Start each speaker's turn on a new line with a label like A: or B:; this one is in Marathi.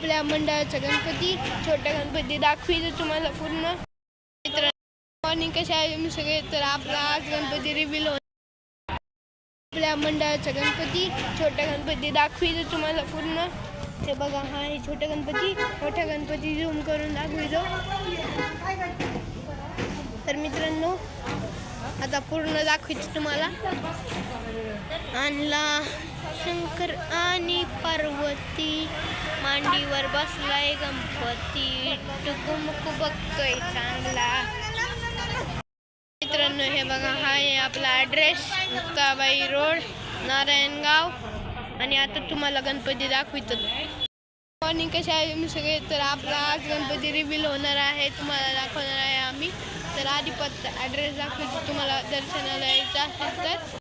A: आपल्या मंडळाचा गणपती, छोटा गणपती दाखवितो तुम्हाला पूर्ण. मित्रांनो, मॉर्निंग कशा आहे तुम्ही सगळे? तर आपला आज गणपती रिव्हील होणार. आपल्या मंडळाचा गणपती, छोटा गणपती दाखवितो तुम्हाला पूर्ण. ते बघा, हा आहे छोटा गणपती, मोठा गणपती झूम करून दाखवितो. तर मित्रांनो, आता पूर्ण दाखवितो तुम्हाला. आणला शंकर आणि पार्वती, मांडीवर बसलाय गणपती, टुकुमुकू बघतोय चांगला. मित्रांनो, हे बघा, हा आहे आपला ॲड्रेस, मुक्ताबाई रोड, नारायणगाव. आणि आता तुम्हाला गणपती दाखवितो. मॉर्निंग कशा आहे तुम्ही सगळे? तर आपला आज गणपती रिव्हील होणार आहे, तुम्हाला दाखवणार आहे आम्ही. तर आधी ॲड्रेस दाखवतो तुम्हाला, दर्शनाला यायचं असेल तर.